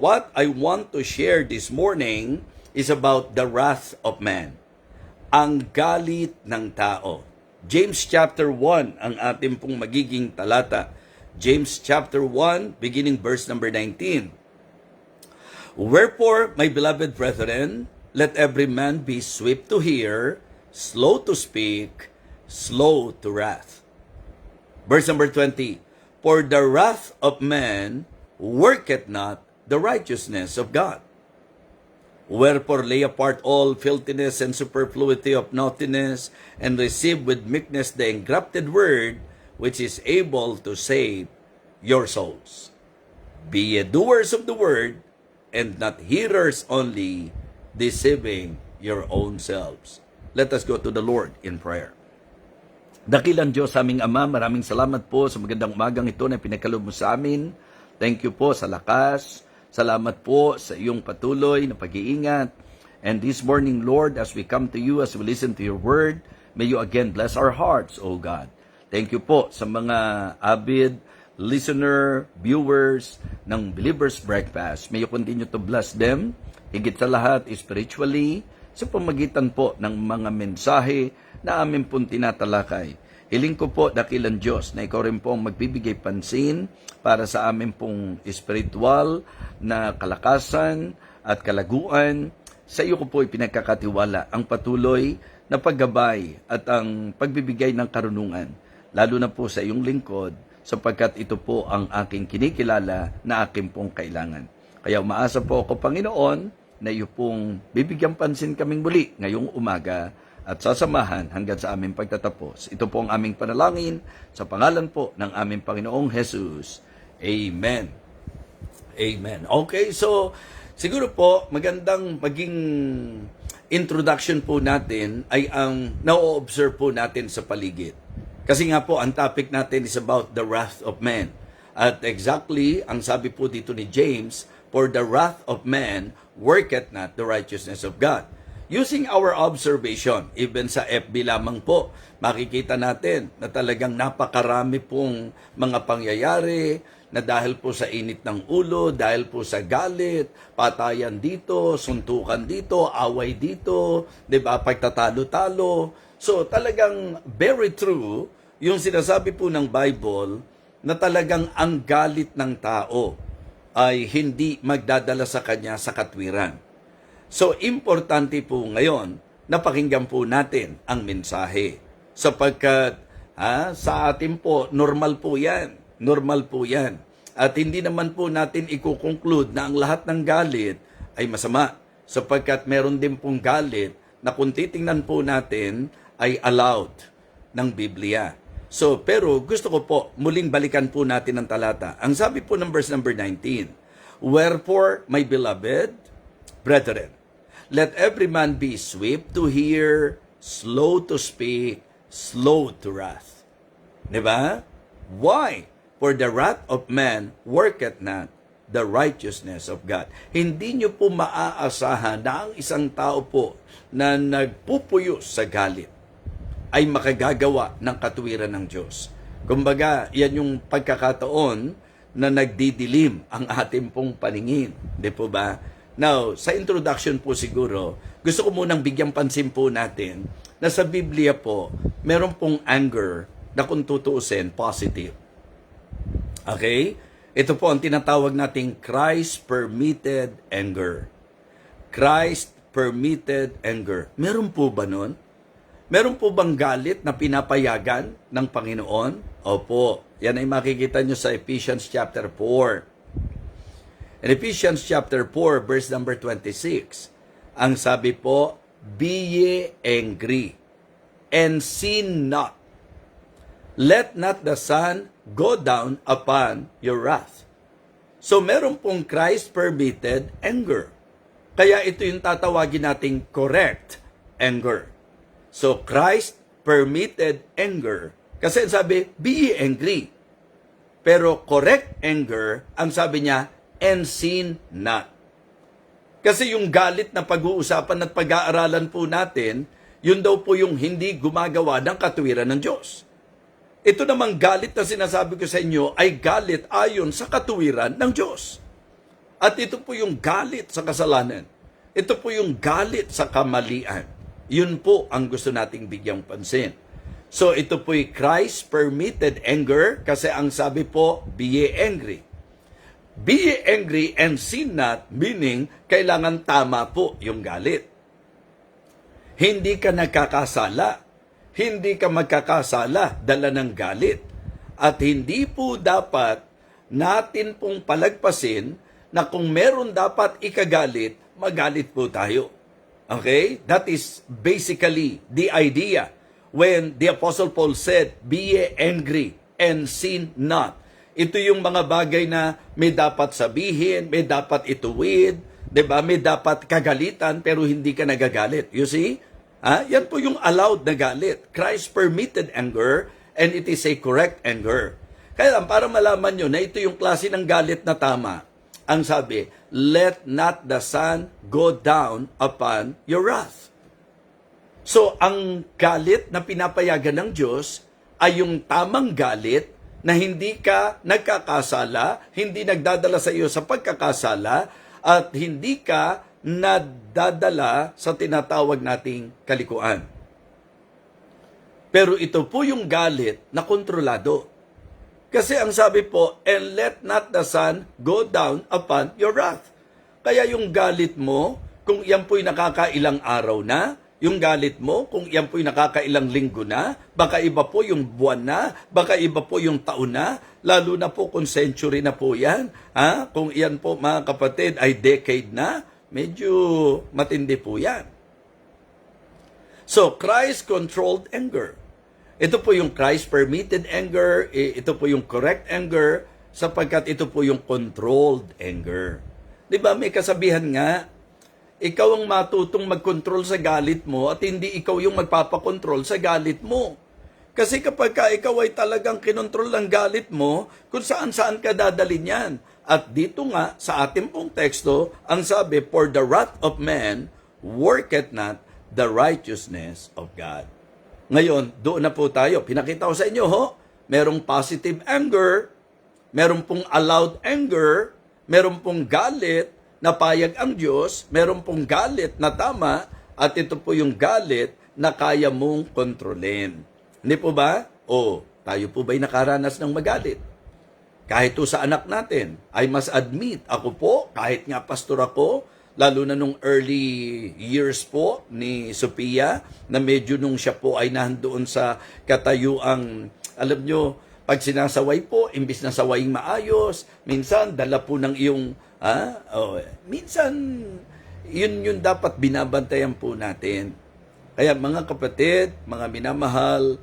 What I want to share this morning is about the wrath of man. Ang galit ng tao. James chapter 1 ang ating pong magiging talata. James chapter 1, beginning verse number 19. Wherefore, my beloved brethren, let every man be swift to hear, slow to speak, slow to wrath. Verse number 20. For the wrath of man worketh not the righteousness of God. Wherefore lay apart all filthiness and superfluity of naughtiness, and receive with meekness the engrafted word, which is able to save your souls. Be ye doers of the word, and not hearers only, deceiving your own selves. Let us go to the Lord in prayer. Dakilang Diyos, aming Ama, maraming salamat po sa magandang umagang ito na pinagkaloob mo sa amin. Thank you po sa lakas. Salamat po sa iyong patuloy na pag-iingat. And this morning, Lord, as we come to you, as we listen to your word, may you again bless our hearts, O God. Thank you po sa mga avid listener, viewers ng Believer's Breakfast. May you continue to bless them, higit sa lahat, spiritually, sa pamagitan po ng mga mensahe na amin pong tinatalakay. Hiling ko po, dakilang Diyos, na ikaw rin po ang magbibigay pansin para sa amin pong spiritual na kalakasan at kalaguan. Sa iyo ko po ipinagkakatiwala ang patuloy na paggabay at ang pagbibigay ng karunungan, lalo na po sa iyong lingkod, sapagkat ito po ang aking kinikilala na aking pong kailangan. Kaya umaasa po ako, Panginoon, na iyo pong bibigyan pansin kaming muli ngayong umaga at sasamahan hanggang sa aming pagtatapos. Ito po ang aming panalangin sa pangalan po ng aming Panginoong Jesus. Amen. Amen. Okay, so siguro po magandang maging introduction po natin ay ang na-observe po natin sa paligid. Kasi nga po ang topic natin is about the wrath of man. At exactly ang sabi po dito ni James, for the wrath of man worketh not the righteousness of God. Using our observation, even sa FB lamang po, makikita natin na talagang napakarami pong mga pangyayari na dahil po sa init ng ulo, dahil po sa galit, patayan dito, suntukan dito, away dito, 'di ba, pagtatalo-talo. So talagang very true yung sinasabi po ng Bible na talagang ang galit ng tao ay hindi magdadala sa kanya sa katwiran. So, importante po ngayon na pakinggan po natin ang mensahe. Sapagkat sa atin po, normal po yan. Normal po yan. At hindi naman po natin ikukonclude na ang lahat ng galit ay masama. Sapagkat meron din pong galit na kung titingnan po natin ay allowed ng Biblia. So, pero gusto ko po, muling balikan po natin ang talata. Ang sabi po ng verse number 19, wherefore, my beloved brethren, let every man be swift to hear, slow to speak, slow to wrath. Diba? Why? For the wrath of man worketh not the righteousness of God. Hindi nyo po maaasahan na ang isang tao po na nagpupuyos sa galit ay makagagawa ng katwiran ng Diyos. Kumbaga, yan yung pagkakataon na nagdidilim ang ating pong paningin. Di po ba? Now, sa introduction po siguro, gusto ko munang bigyan pansin po natin na sa Biblia po, meron pong anger na kung tutuusin, positive. Okay? Ito po ang tinatawag nating Christ-permitted anger. Christ-permitted anger. Meron po ba nun? Meron po bang galit na pinapayagan ng Panginoon? Opo. Yan ay makikita nyo sa Ephesians chapter 4. In Ephesians chapter 4, verse number 26, ang sabi po, be ye angry, and sin not. Let not the sun go down upon your wrath. So meron pong Christ-permitted anger. Kaya ito yung tatawagin nating correct anger. So Christ-permitted anger. Kasi sabi, be ye angry. Pero correct anger, ang sabi niya, and sin not. Kasi yung galit na pag-uusapan at pag-aaralan po natin, yun daw po yung hindi gumagawa ng katwiran ng Diyos. Ito namang galit na sinasabi ko sa inyo ay galit ayon sa katuwiran ng Diyos. At ito po yung galit sa kasalanan. Ito po yung galit sa kamalian. Yun po ang gusto nating bigyang pansin. So ito po'y Christ-permitted anger kasi ang sabi po, be ye angry. Be ye angry and sin not, meaning kailangan tama po yung galit. Hindi ka nagkakasala. Hindi ka magkakasala dala ng galit. At hindi po dapat natin pong palagpasin na kung meron dapat ikagalit, magalit po tayo. Okay? That is basically the idea when the Apostle Paul said, be ye angry and sin not. Ito yung mga bagay na may dapat sabihin, may dapat ituwid, diba? May dapat kagalitan pero hindi ka nagagalit. You see? Yan po yung allowed na galit. Christ permitted anger and it is a correct anger. Kaya para malaman nyo na ito yung klase ng galit na tama, ang sabi, let not the sun go down upon your wrath. So, ang galit na pinapayagan ng Diyos ay yung tamang galit na hindi ka nagkakasala, hindi nagdadala sa iyo sa pagkakasala, at hindi ka nadadala sa tinatawag nating kalikuan. Pero ito po yung galit na kontrolado. Kasi ang sabi po, and let not the sun go down upon your wrath. Kaya yung galit mo, kung yan po'y nakakailang araw na, yung galit mo, kung yan po'y nakakailang linggo na, baka iba po yung buwan na, baka iba po yung taon na, lalo na po kung century na po yan. Kung yan po mga kapatid ay decade na, medyo matindi po yan. So, Christ-controlled anger. Ito po yung Christ-permitted anger, ito po yung correct anger, sapagkat ito po yung controlled anger. Diba, may kasabihan nga, ikaw ang matutong mag-control sa galit mo at hindi ikaw yung magpapakontrol sa galit mo. Kasi kapag ikaw ay talagang kinontrol ng galit mo, kung saan-saan ka dadalhin yan. At dito nga, sa ating pong teksto, ang sabi, for the wrath of man worketh not the righteousness of God. Ngayon, doon na po tayo. Pinakita ko sa inyo, merong positive anger, merong pong allowed anger, merong pong galit na payag ang Diyos, merong pong galit na tama, at ito po yung galit na kaya mong kontrolin. Hindi po ba? Tayo po ba'y nakaranas ng magalit? Kahit to sa anak natin, I must admit, ako po, kahit nga pastor ako, lalo na nung early years po ni Sophia, na medyo nung siya po ay nandoon sa katayuang, alam nyo, pag sinasaway po, imbis na sawayin maayos, minsan dala po ng iyong, minsan, yun dapat binabantayan po natin. Kaya mga kapatid, mga minamahal,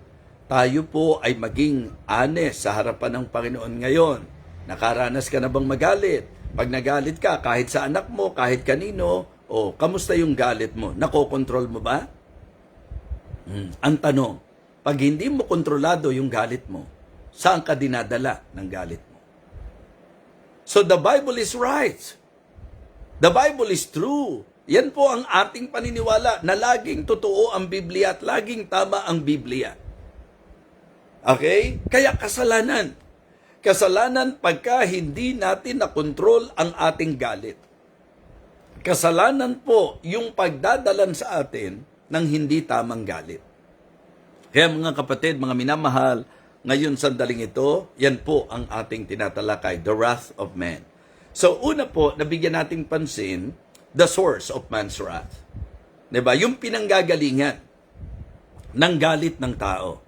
tayo po ay maging honest sa harapan ng Panginoon ngayon. Nakaranas ka na bang magalit? Pag nagalit ka, kahit sa anak mo, kahit kanino, kamusta yung galit mo? Nakokontrol mo ba? Ang tanong, pag hindi mo kontrolado yung galit mo, saan ka dinadala ng galit mo? So the Bible is right. The Bible is true. Yan po ang ating paniniwala na laging totoo ang Biblia at laging tama ang Biblia. Okay? Kaya kasalanan. Kasalanan pagka hindi natin nakontrol ang ating galit. Kasalanan po yung pagdadalan sa atin ng hindi tamang galit. Kaya mga kapatid, mga minamahal, ngayon sandaling ito, yan po ang ating tinatalakay, the wrath of man. So una po, nabigyan nating pansin, the source of man's wrath. Diba? Yung pinanggagalingan ng galit ng tao.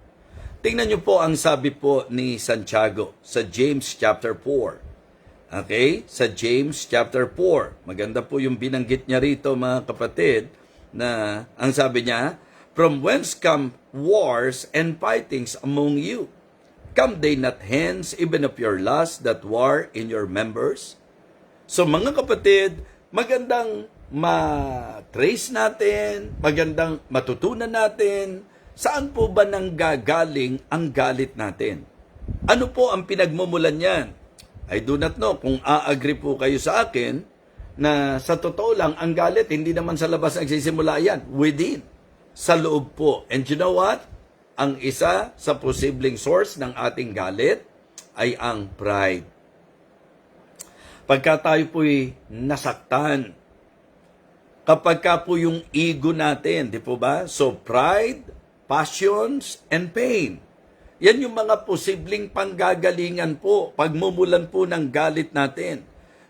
Tingnan niyo po ang sabi po ni Santiago sa James chapter 4. Okay? Sa James chapter 4. Maganda po yung binanggit niya rito mga kapatid na ang sabi niya, from whence come wars and fightings among you? Come they not hence even of your lust that war in your members? So mga kapatid, magandang ma-trace natin, magandang matutunan natin, saan po ba nanggagaling ang galit natin? Ano po ang pinagmumulan niyan? I do not know kung a-agree po kayo sa akin na sa totoo lang, ang galit, hindi naman sa labas nagsisimula yan. Within. Sa loob po. And you know what? Ang isa sa posibleng source ng ating galit ay ang pride. pagka tayo po'y nasaktan, kapag ka po yung ego natin, di po ba? So, pride, passions, and pain. Yan yung mga posibleng panggagalingan po, pagmumulan po ng galit natin.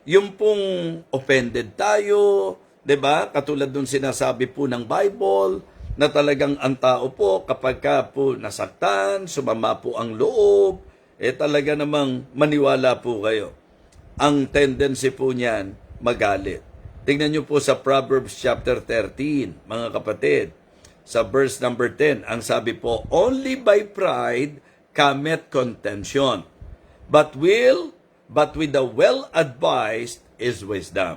Yung pong offended tayo, di ba? Katulad nung sinasabi po ng Bible, na talagang ang tao po, kapag ka po nasaktan, sumama po ang loob, talaga namang maniwala po kayo. Ang tendency po niyan, magalit. Tingnan niyo po sa Proverbs chapter 13, mga kapatid. Sa verse number 10, ang sabi po, only by pride cometh contention, but with the well-advised is wisdom.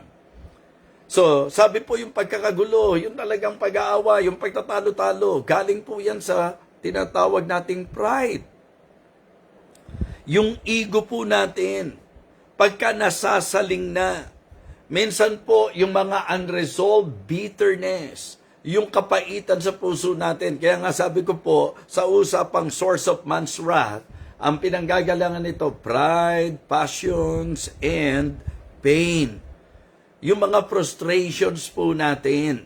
So, sabi po yung pagkakagulo, yung talagang pag-aawa, yung pagtatalo-talo, galing po yan sa tinatawag nating pride. Yung ego po natin, pagka nasasaling na, minsan po yung mga unresolved bitterness, yung kapaitan sa puso natin. Kaya nga sabi ko po, sa usapang source of man's wrath, ang pinanggagalangan nito, pride, passions, and pain. Yung mga frustrations po natin.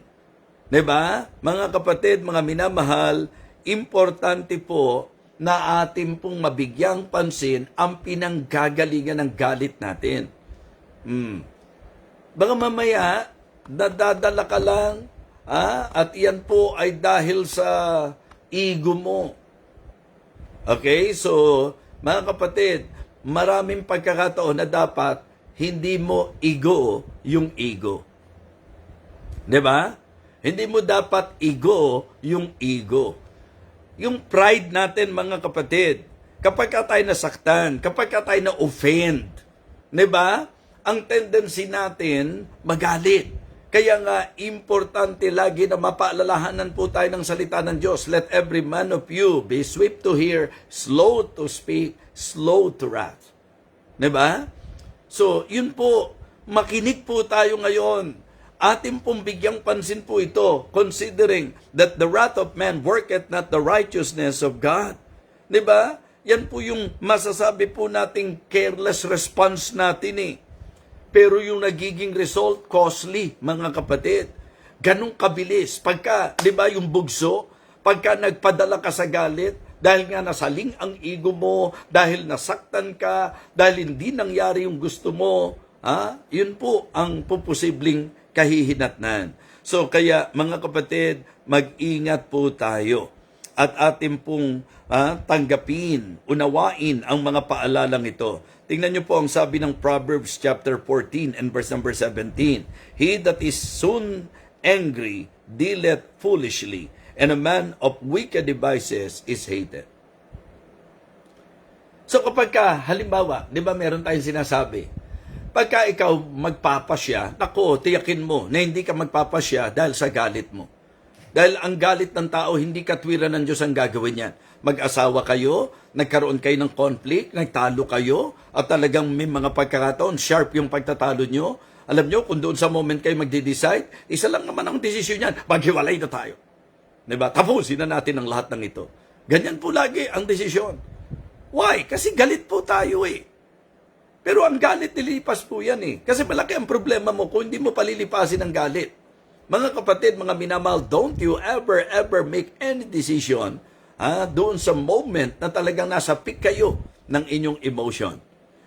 Diba? Mga kapatid, mga minamahal, importante po na atin pong mabigyang pansin ang pinanggagalingan ng galit natin. Baka mamaya, nadadala ka lang, at yan po ay dahil sa ego mo. Okay? So, mga kapatid, maraming pagkakataon na dapat hindi mo ego yung ego. Diba? Hindi mo dapat ego yung ego. Yung pride natin, mga kapatid, kapag ka tayo nasaktan, kapag ka tayo na-offend, diba? Ang tendency natin, magalit. Kaya nga, importante lagi na mapaalalahanan po tayo ng salita ng Diyos. Let every man of you be swift to hear, slow to speak, slow to wrath. Diba? So, yun po, makinig po tayo ngayon. Atin pong bigyang pansin po ito, considering that the wrath of man worketh not the righteousness of God. Diba? Yan po yung masasabi po nating careless response natin eh. Pero yung nagiging result, costly, mga kapatid. Ganong kabilis. Pagka, di ba, yung bugso, pagka nagpadala ka sa galit, dahil nga nasaling ang ego mo, dahil nasaktan ka, dahil hindi nangyari yung gusto mo, yun po ang puposibleng kahihinatnan. So, kaya, mga kapatid, mag-ingat po tayo. At atin pong tanggapin, unawain ang mga paalalang ito. Tingnan niyo po ang sabi ng Proverbs chapter 14 and verse number 17. He that is soon angry dealeth foolishly, and a man of wicked devices is hated. So kapag ka, halimbawa, di ba meron tayong sinasabi, pagka ikaw magpapasya, nako, tiyakin mo na hindi ka magpapasya dahil sa galit mo. Dahil ang galit ng tao, hindi katwiran ng Diyos ang gagawin yan. Mag-asawa kayo, nagkaroon kayo ng conflict, nagtalo kayo, at talagang may mga pagkakataon, sharp yung pagtatalo nyo. Alam nyo, kung doon sa moment kayo magde-decide, isa lang naman ang desisyon yan, maghiwalay na tayo. Diba? Tapusin na natin ang lahat ng ito. Ganyan po lagi ang desisyon. Why? Kasi galit po tayo eh. Pero ang galit nilipas po yan eh. Kasi malaki ang problema mo kung hindi mo palilipasin ang galit. Mga kapatid, mga minamahal, don't you ever make any decision doon sa moment na talagang nasa peak kayo ng inyong emotion.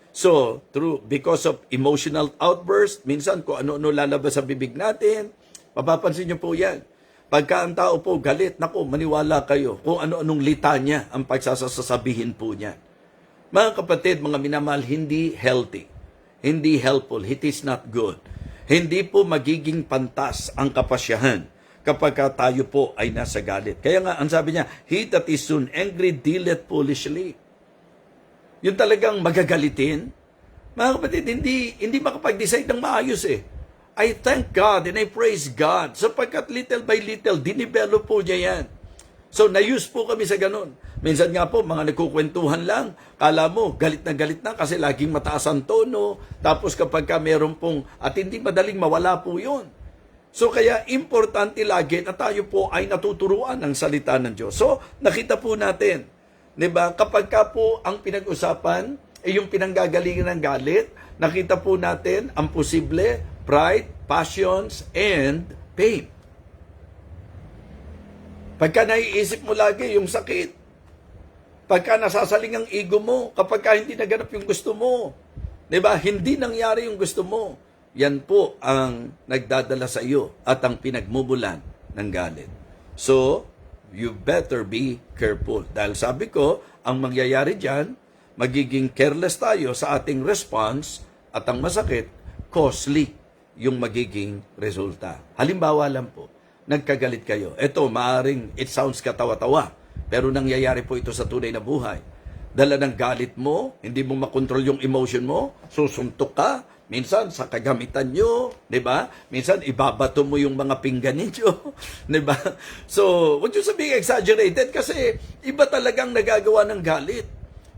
So, because of emotional outburst, minsan kung ano-ano lalabas sa bibig natin, mapapansin nyo po yan. Pagka ang tao po galit, naku, maniwala kayo kung ano-anong litanya ang pagsasasabihin po niya. Mga kapatid, mga minamahal, hindi healthy, hindi helpful, it is not good. Hindi po magiging pantas ang kapasyahan kapag tayo po ay nasa galit. Kaya nga, ang sabi niya, he that is soon angry dealeth foolishly. Yung talagang magagalitin, mga kapatid, hindi makapag-decide ng maayos eh. I thank God and I praise God sapagkat little by little, dinevelop po niya yan. So, na-use po kami sa ganun. Minsan nga po, mga nagkukwentuhan lang. Kala mo, galit na kasi laging mataas ang tono. Tapos kapag ka meron pong, at hindi madaling mawala po yun. So, kaya importante lagi na tayo po ay natuturuan ng salita ng Diyos. So, nakita po natin, diba, kapag ka po ang pinag-usapan yung pinanggagalingan ng galit, nakita po natin ang posible pride, passions, and pain. Pagka naiisip mo lagi yung sakit, pagka nasasaling ang ego mo, kapag hindi naganap yung gusto mo, diba? Hindi nangyari yung gusto mo. Yan po ang nagdadala sa iyo at ang pinagmumulan ng galit. So, you better be careful. Dahil sabi ko, ang mangyayari dyan, magiging careless tayo sa ating response at ang masakit, costly yung magiging resulta. Halimbawa lang po, nagkagalit kayo. Ito, maaring it sounds katawa-tawa, pero nangyayari po ito sa tunay na buhay. Dala ng galit mo, hindi mo makontrol yung emotion mo, susuntok ka, minsan sa kagamitan nyo, di ba? Minsan ibabato mo yung mga pinggan ninyo, di ba? So, huwag nyo sabihing exaggerated kasi iba talagang nagagawa ng galit.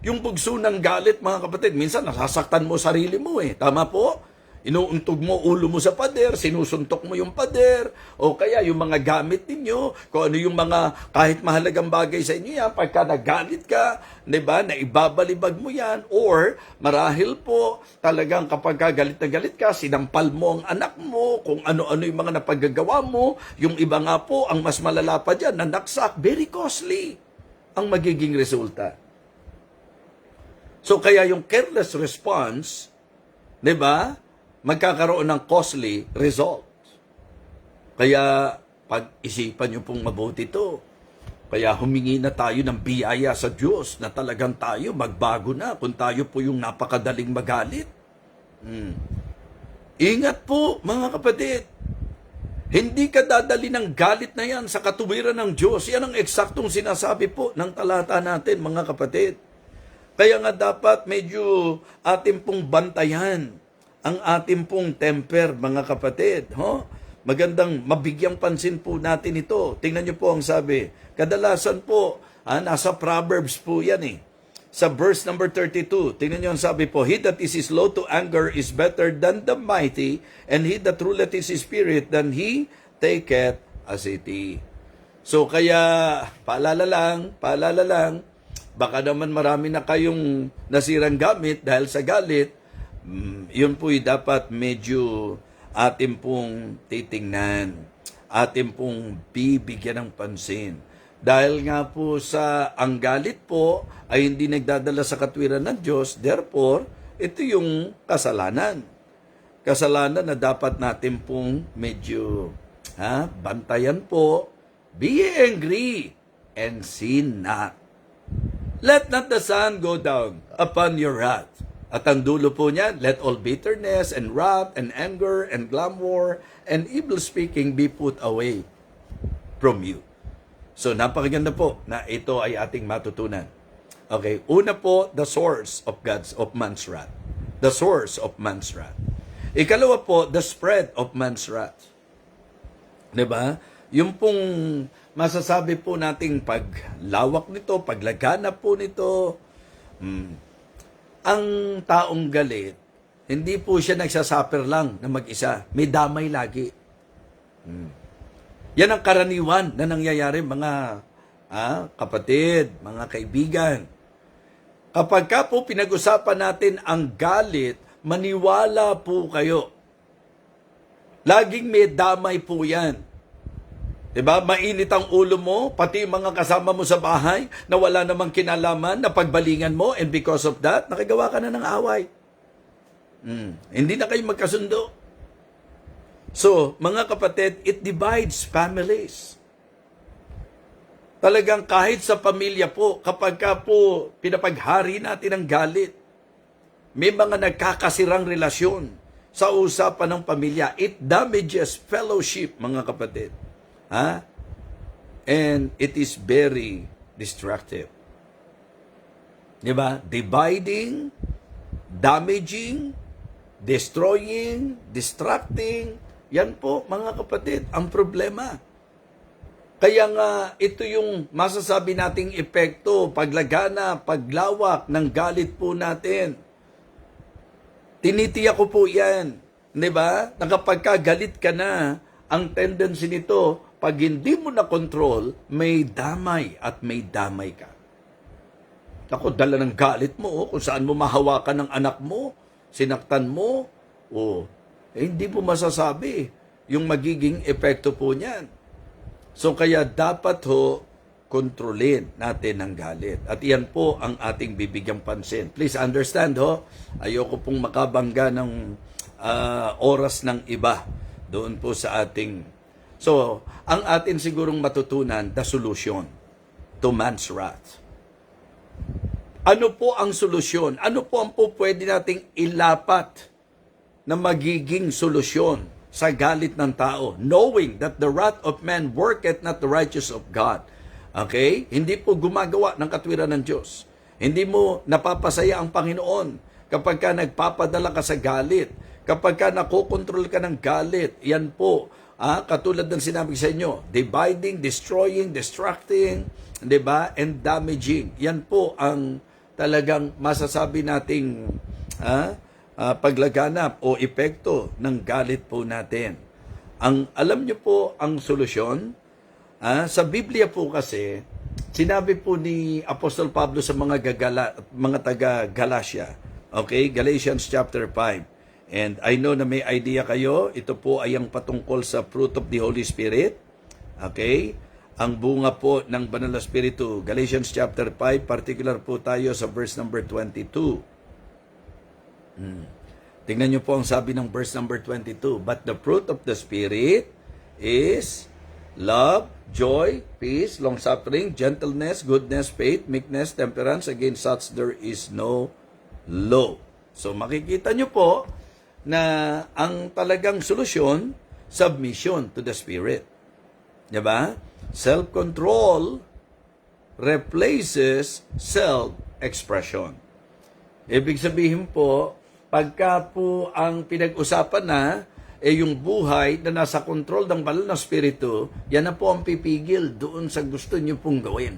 Yung bugso ng galit, mga kapatid, minsan nasasaktan mo sarili mo eh. Tama po? Inuuntog mo ulo mo sa pader, sinusuntok mo yung pader, o kaya yung mga gamit ninyo, kung ano yung mga kahit mahalagang bagay sa inyo yan, pagka nagalit ka, diba, na ibabalibag mo yan, or marahil po, talagang kapag galit na galit ka, sinampal mo ang anak mo, kung ano-ano yung mga napaggagawa mo, yung iba nga po, ang mas malala pa dyan, nanaksak, very costly ang magiging resulta. So kaya yung careless response, diba, magkakaroon ng costly result. Kaya pag-isipan nyo pong mabuti ito. Kaya humingi na tayo ng biyaya sa Diyos na talagang tayo magbago na kung tayo po yung napakadaling magalit. Ingat po mga kapatid. Hindi ka dadali ng galit na yan sa katuwiran ng Diyos. Yan ang eksaktong sinasabi po ng talata natin mga kapatid. Kaya nga dapat medyo ating pong bantayan ang ating pong temper, mga kapatid. Magandang mabigyang pansin po natin ito. Tingnan niyo po ang sabi. Kadalasan po, nasa Proverbs po yan eh. Sa verse number 32, tingnan niyo ang sabi po, He that is slow to anger is better than the mighty, and he that ruleth his spirit than he taketh a city. So kaya, paalala lang, baka naman marami na kayong nasirang gamit dahil sa galit, yun po'y dapat medyo atin pong titingnan, atin pong bibigyan ng pansin. Dahil nga po sa ang galit po ay hindi nagdadala sa katwiran ng Diyos, therefore, ito yung kasalanan. Kasalanan na dapat natin pong medyo bantayan po. Be angry and sin not. Let not the sun go down upon your wrath. At ang dulo po niyan, let all bitterness and wrath and anger and clamor and evil speaking be put away from you. So napakaganda po na ito ay ating matutunan. Okay, una po, the source of man's wrath. The source of man's wrath. Ikalawa po, the spread of man's wrath. 'Di ba? Yung pong masasabi po nating paglawak nito, paglaganap po nito, ang taong galit, hindi po siya nagsasuffer lang na mag-isa. May damay lagi. Yan ang karaniwan na nangyayari mga kapatid, mga kaibigan. Kapag ka po pinag-usapan natin ang galit, maniwala po kayo. Laging may damay po yan. Diba? Mainit ang ulo mo, pati mga kasama mo sa bahay na wala namang kinalaman na pagbalingan mo, and because of that, nakagawa ka na ng away. Hindi na kayo magkasundo. So, mga kapatid, it divides families. Talagang kahit sa pamilya po, kapag ka po pinapaghari natin ang galit, may mga nagkakasirang relasyon sa usapan ng pamilya. It damages fellowship, mga kapatid. And it is very destructive. Diba? Dividing, damaging, destroying, distracting. Yan po, mga kapatid, ang problema. Kaya nga, ito yung masasabi nating epekto, paglagana, paglawak ng galit po natin. Tinitiyak ko po yan. Diba? Na kapag galit ka na, ang tendency nito, pag hindi mo na control, may damay at may damay ka. Ako, dala ng galit mo, oh, kung saan mo mahawakan ng anak mo, sinaktan mo, oh, hindi mo masasabi yung magiging epekto po niyan. So kaya dapat ho, kontrolin natin ang galit. At iyan po ang ating bibigyang pansin. Please understand ho, ayoko pong makabangga ng oras ng iba doon po sa ating. So, ang atin sigurong matutunan, the solution to man's wrath. Ano po ang solusyon? Ano po ang po pwede nating ilapat na magiging solusyon sa galit ng tao? Knowing that the wrath of man worketh not the righteousness of God. Okay? Hindi po gumagawa ng katwiran ng Diyos. Hindi mo napapasaya ang Panginoon kapag ka nagpapadala ka sa galit. Kapag ka nakokontrol ka ng galit, yan po, katulad ng sinabi sa inyo, dividing, destroying, distracting, di ba? And damaging. Yan po ang talagang masasabi nating paglaganap o epekto ng galit po natin. Alam niyo po ang solusyon? Sa Biblia po kasi, sinabi po ni Apostol Pablo sa mga taga Galatia, okay? Galatians chapter 5. And I know na may idea kayo, ito po ay ang patungkol sa fruit of the Holy Spirit. Okay? Ang bunga po ng Banal na Espiritu, Galatians chapter 5, particular po tayo sa verse number 22. Tingnan niyo po ang sabi ng verse number 22. But the fruit of the Spirit is love, joy, peace, long-suffering, gentleness, goodness, faith, meekness, temperance. Against such there is no law. So makikita niyo po na ang talagang solusyon, submission to the Spirit. Diba? Self-control replaces self-expression. Ibig sabihin po, pagka po ang pinag-usapan na, yung buhay na nasa kontrol ng banal na Espiritu, yan na po ang pipigil doon sa gusto niyo pong gawin.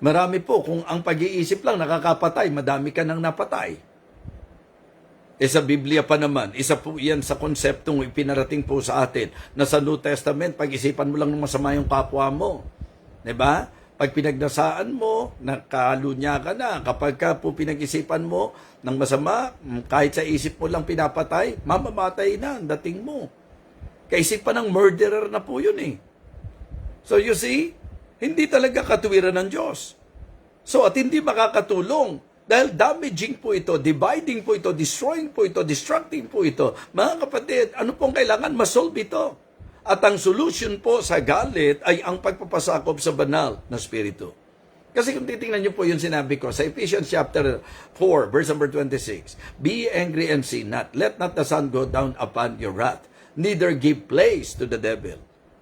Marami po, kung ang pag-iisip lang nakakapatay, madami ka nang napatay. Sa Biblia pa naman, isa po yan sa konseptong ipinarating po sa atin na sa New Testament, pag-isipan mo lang ng masama yung kapwa mo. Diba? Pag pinagnasaan mo, nakalunya ka na. Kapag ka po pinag-isipan mo ng masama, kahit sa isip mo lang pinapatay, mamamatay na ang dating mo. Kaisipan ng murderer na po yun eh. So you see, hindi talaga katuwiran ng Diyos. So at hindi makakatulong. Dahil damaging po ito, dividing po ito, destroying po ito, distracting po ito. Mga kapatid, ano pong kailangan? Masolve ito. At ang solution po sa galit ay ang pagpapasakop sa banal na Espiritu. Kasi kung titingnan niyo po yung sinabi ko sa Ephesians chapter 4, verse number 26, Be angry and sin not. Let not the sun go down upon your wrath. Neither give place to the devil.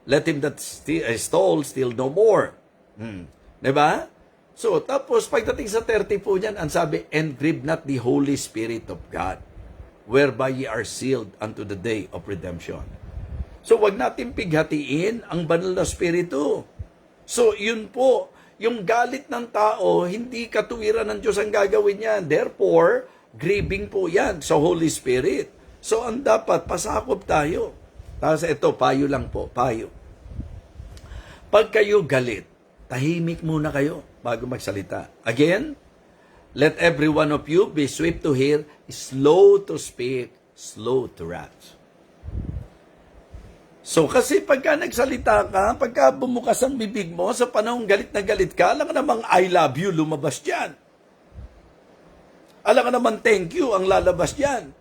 Let him that stole steal no more. Diba? So, tapos pagdating sa 30 po niyan, ang sabi, and grieve not the Holy Spirit of God, whereby ye are sealed unto the day of redemption. So, wag natin pighatiin ang banal na Espiritu. So, yun po, yung galit ng tao, hindi katuwiran ng Diyos ang gagawin niyan. Therefore, grieving po yan sa Holy Spirit. So, ang dapat, pasakop tayo. Tapos ito, payo lang po, payo. Pag kayo galit, tahimik muna kayo bago magsalita. Again, let every one of you be swift to hear, slow to speak, slow to wrath. So, kasi pagka nagsalita ka, pagka bumukas ang bibig mo, sa panahong galit na galit ka, alam ka namang I love you, lumabas dyan. Alam ka naman thank you, ang lalabas dyan.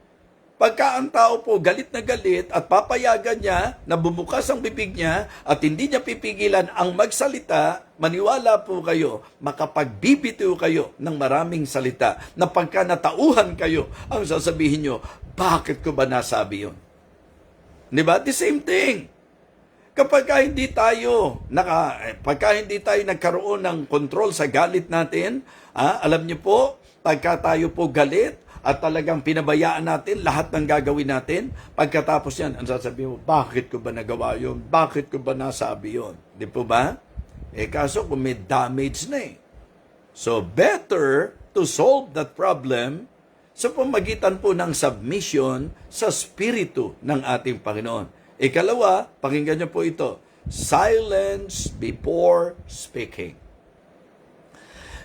Pagka ang tao po galit na galit at papayagan niya na bumukas ang bibig niya at hindi niya pipigilan ang magsalita, maniwala po kayo, makapagbibitiw kayo ng maraming salita na pagka natauhan kayo, ang sasabihin nyo, bakit ko ba nasabi yun? Diba? The same thing. Pagka hindi tayo nagkaroon ng control sa galit natin, alam niyo po, pagka tayo po galit, at talagang pinabayaan natin lahat ng gagawin natin, pagkatapos yan, ang sasabihin mo, bakit ko ba nagawa yun? Bakit ko ba nasabi yun? Di po ba? Kaso kung may damage na eh. So, better to solve that problem sa pamagitan po ng submission sa Espiritu ng ating Panginoon. Ikalawa, pakinggan niyo po ito, silence before speaking.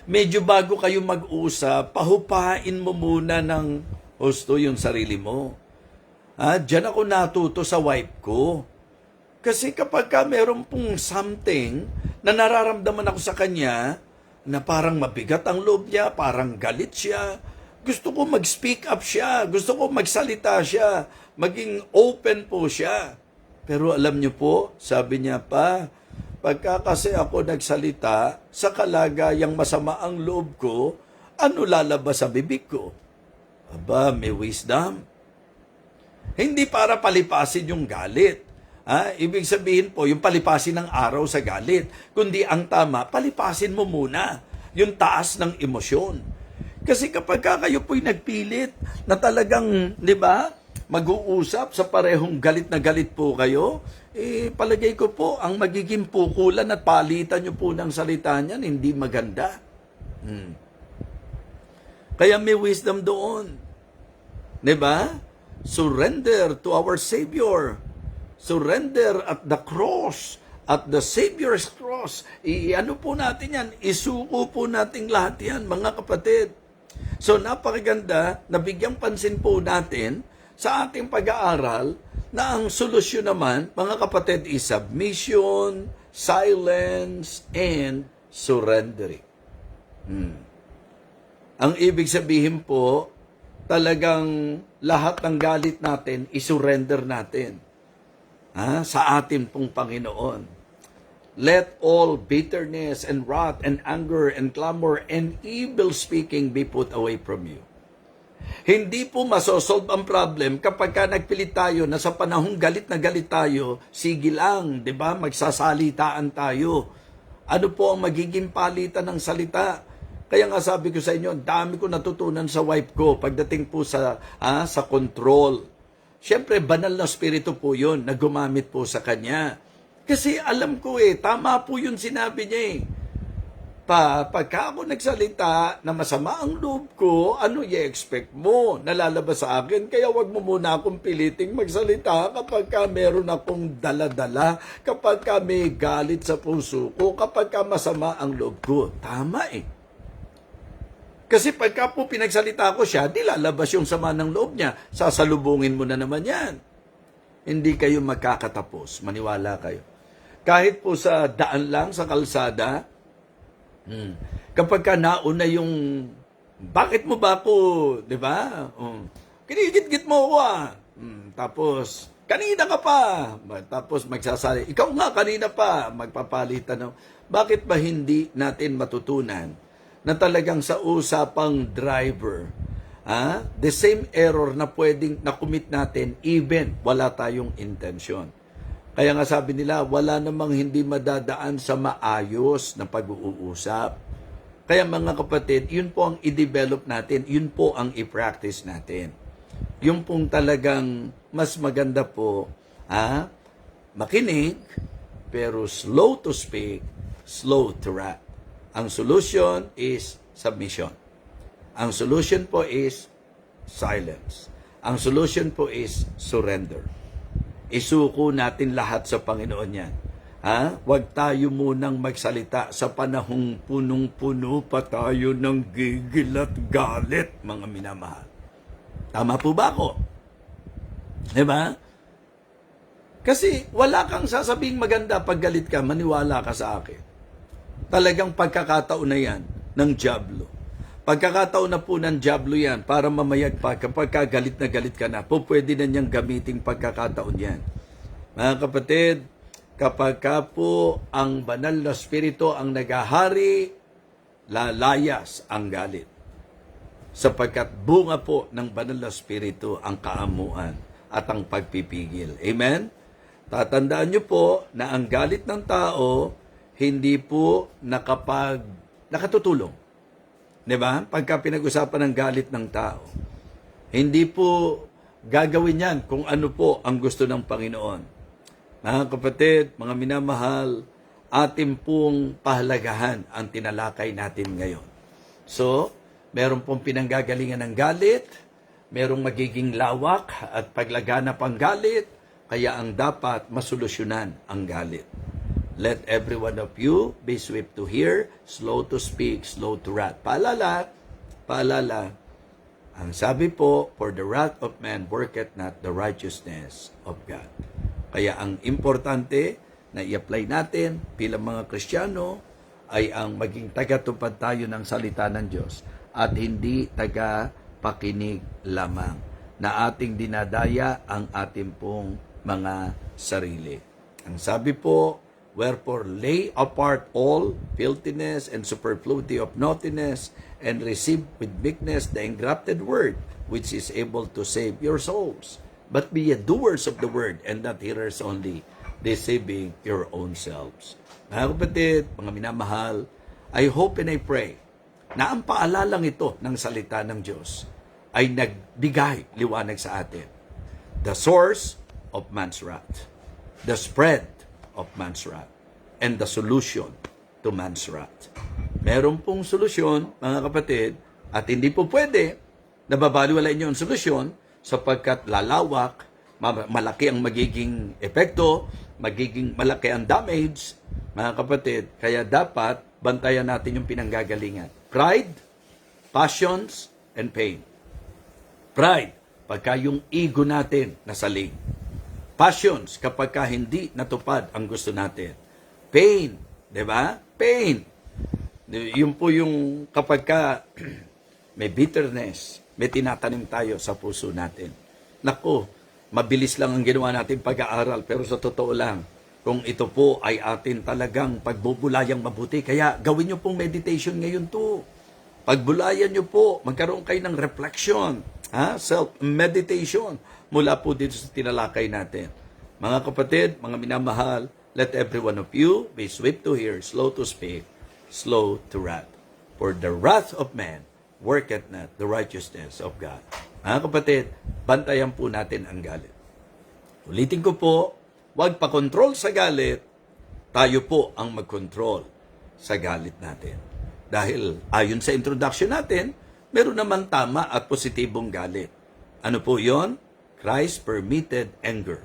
medyo bago kayo mag-usap, pahupain mo muna ng husto yung sarili mo. Diyan ako natuto sa wife ko. Kasi kapag ka meron pong something na nararamdaman ako sa kanya, na parang mabigat ang loob niya, parang galit siya, gusto ko mag-speak up siya, gusto ko magsalita siya, maging open po siya. Pero alam niyo po, sabi niya pa, pagka kasi ako nagsalita sa kalagayang masama ang loob ko, ano lalabas sa bibig ko? Aba, may wisdom. Hindi para palipasin yung galit. Ibig sabihin po, yung palipasin ng araw sa galit. Kundi ang tama, palipasin mo muna yung taas ng emosyon. Kasi kapag kayo po'y nagpilit na talagang, di ba, mag-uusap sa parehong galit na galit po kayo, palagay ko po, ang magiging pukulan at palitan nyo po ng salita niyan, hindi maganda. Kaya may wisdom doon. Di ba? Surrender to our Savior. Surrender at the cross, at the Savior's cross. Ano po natin yan? Isuko po natin lahat yan, mga kapatid. So napakaganda, nabigyang pansin po natin sa ating pag-aaral na ang solusyon naman, mga kapatid, is submission, silence, and surrendering. Ang ibig sabihin po, talagang lahat ng galit natin, isurrender natin sa atin pong Panginoon. Let all bitterness and wrath and anger and clamor and evil speaking be put away from you. Hindi po masosolve ang problem kapag ka nagpilit tayo na sa panahong galit na galit tayo, sige lang, di ba? Magsasalitaan tayo. Ano po ang magiging palitan ng salita? Kaya nga sabi ko sa inyo, dami ko natutunan sa wife ko pagdating po sa control. Siyempre, banal na spirito po yun na gumamit po sa kanya. Kasi alam ko tama po yun sinabi niya pagka ako nagsalita na masama ang loob ko, ano i-expect mo? Nalalabas sa akin, kaya wag mo muna akong piliting magsalita kapag ka meron akong dala-dala, kapag ka may galit sa puso ko, kapag ka masama ang loob ko. Tama Kasi pagka po pinagsalita ko siya, di lalabas yung sama ng loob niya. Sasalubungin mo na naman yan. Hindi kayo magkakatapos. Maniwala kayo. Kahit po sa daan lang, sa kalsada, kapag ka nauna yung, bakit mo ba ako, di ba? Kinigit-git mo ako Tapos, kanina ka pa. Tapos magsasali, ikaw nga kanina pa. Magpapalitan. Bakit ba hindi natin matutunan na talagang sa usapang driver, the same error na pwedeng na-commit natin even wala tayong intensyon. Kaya nga sabi nila, wala namang hindi madadaan sa maayos na pag-uusap. Kaya mga kapatid, yun po ang i-develop natin, yun po ang i-practice natin. Yung pong talagang mas maganda po, makinig, pero slow to speak, slow to wrath. Ang solution is submission. Ang solution po is silence. Ang solution po is surrender. Isuko natin lahat sa Panginoon yan. Huwag tayo munang magsalita sa panahong punong-puno pa tayo ng gigil at galit, mga minamahal. Tama po ba ako? Diba? Kasi wala kang sasabing maganda pag galit ka, maniwala ka sa akin. Talagang pagkakataon na yan ng dyablo. Pagkakataon na po ng dyablo yan para mamayag pa kapag galit na galit ka na, po pwede na niyang gamiting pagkakataon yan. Mga kapatid, kapag po ang banal na spirito ang nagahari, lalayas ang galit. Sapagkat bunga po ng banal na spirito ang kaamuan at ang pagpipigil. Amen? Tatandaan niyo po na ang galit ng tao hindi po nakatutulong. Diba? Pagka pinag-usapan ng galit ng tao, hindi po gagawin yan kung ano po ang gusto ng Panginoon. Mga kapatid, mga minamahal, atin pong pahalagahan ang tinalakay natin ngayon. So, meron pong pinanggagalingan ng galit, merong magiging lawak at paglaganap ang galit, kaya ang dapat masolusyonan ang galit. let every one of you be swift to hear, slow to speak, slow to wrath. Paalala, ang sabi po, for the wrath of man worketh not the righteousness of God. Kaya ang importante na i-apply natin bilang mga Kristiyano ay ang maging tagatupad tayo ng salita ng Diyos at hindi taga-pakinig lamang na ating dinadaya ang ating pong mga sarili. Ang sabi po, wherefore lay apart all filthiness and superfluity of naughtiness, and receive with meekness the engrafted word, which is able to save your souls. But be ye doers of the word, and not hearers only, deceiving your own selves. Mga kapatid, mga minamahal, I hope and I pray na ang paalalang ito ng salita ng Diyos ay nagbigay liwanag sa atin. The source of man's wrath, the spread of man's wrath, and the solution to man's wrath. Meron pong solusyon, mga kapatid, at hindi po pwede na babaliwalain niyo ang solusyon sapagkat lalawak, malaki ang magiging epekto, magiging malaki ang damage, mga kapatid. Kaya dapat bantayan natin yung pinanggagalingan. Pride, passions, and pain. Pride, pagka yung ego natin nasalig. Passions, kapag hindi natupad ang gusto natin. Pain, di ba? Pain. Yun po yung kapag may bitterness, may tinatanim tayo sa puso natin. Naku, mabilis lang ang ginawa natin pag-aaral, pero sa totoo lang, kung ito po ay atin talagang pagbubulayang mabuti, kaya gawin nyo pong meditation ngayon to. Pagbulayan nyo po, magkaroon kayo ng reflection, self-meditation, mula po dito sa tinalakay natin. Mga kapatid, mga minamahal, let every one of you be swift to hear, slow to speak, slow to wrath. For the wrath of man worketh not the righteousness of God. Mga kapatid, bantayan po natin ang galit. Ulitin ko po, huwag pa-control sa galit, tayo po ang mag-control sa galit natin. Dahil ayon sa introduction natin, meron naman tama at positibong galit. Ano po yon? Christ permitted anger.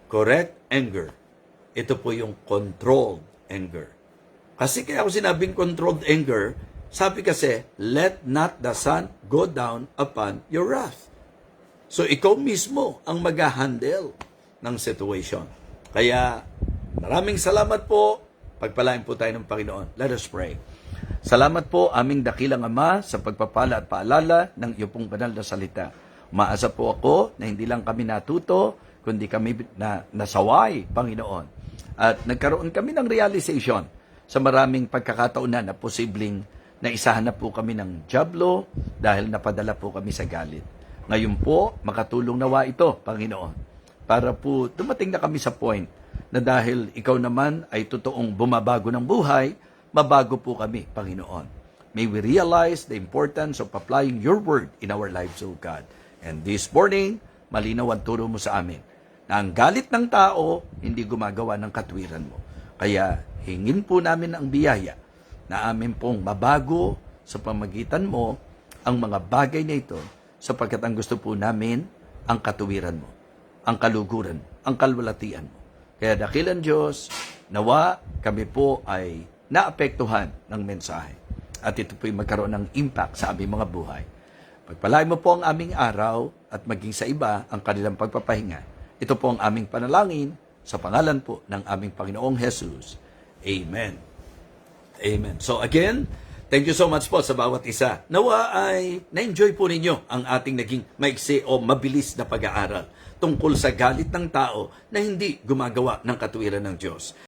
Correct anger. Ito po yung controlled anger. Kasi kaya ako sinabing controlled anger, sabi kasi, let not the sun go down upon your wrath. So ikaw mismo ang mag-handle ng situation. Kaya maraming salamat po. Pagpalain po tayo ng Panginoon. Let us pray. Salamat po aming dakilang Ama sa pagpapala at paalala ng iyong pong banal na salita. Umaasa po ako na hindi lang kami natuto, kundi kami nasaway, Panginoon. At nagkaroon kami ng realization sa maraming pagkakataon na posibleng naisahan na po kami ng dyablo dahil napadala po kami sa galit. Ngayon po, makatulong nawa ito, Panginoon, para po dumating na kami sa point na dahil ikaw naman ay totoong bumabago ng buhay, mabago po kami, Panginoon. May we realize the importance of applying your word in our lives, O God. And this morning, malinaw ang turo mo sa amin na ang galit ng tao hindi gumagawa ng katwiran mo. Kaya hingin po namin ang biyaya na amin pong mabago sa pamagitan mo ang mga bagay na ito sapagkat ang gusto po namin ang katuwiran mo, ang kaluguran, ang kalwalatian mo. Kaya dakilan Diyos, nawa kami po ay naapektuhan ng mensahe at ito po'y magkaroon ng impact sa aming mga buhay. Pagpalain mo po ang aming araw at maging sa iba ang kanilang pagpapahinga. Ito po ang aming panalangin sa pangalan po ng aming Panginoong Jesus. Amen. Amen. So again, thank you so much po sa bawat isa. Nawa ay na-enjoy po ninyo ang ating naging maiksi o mabilis na pag-aaral tungkol sa galit ng tao na hindi gumagawa ng katuwiran ng Diyos.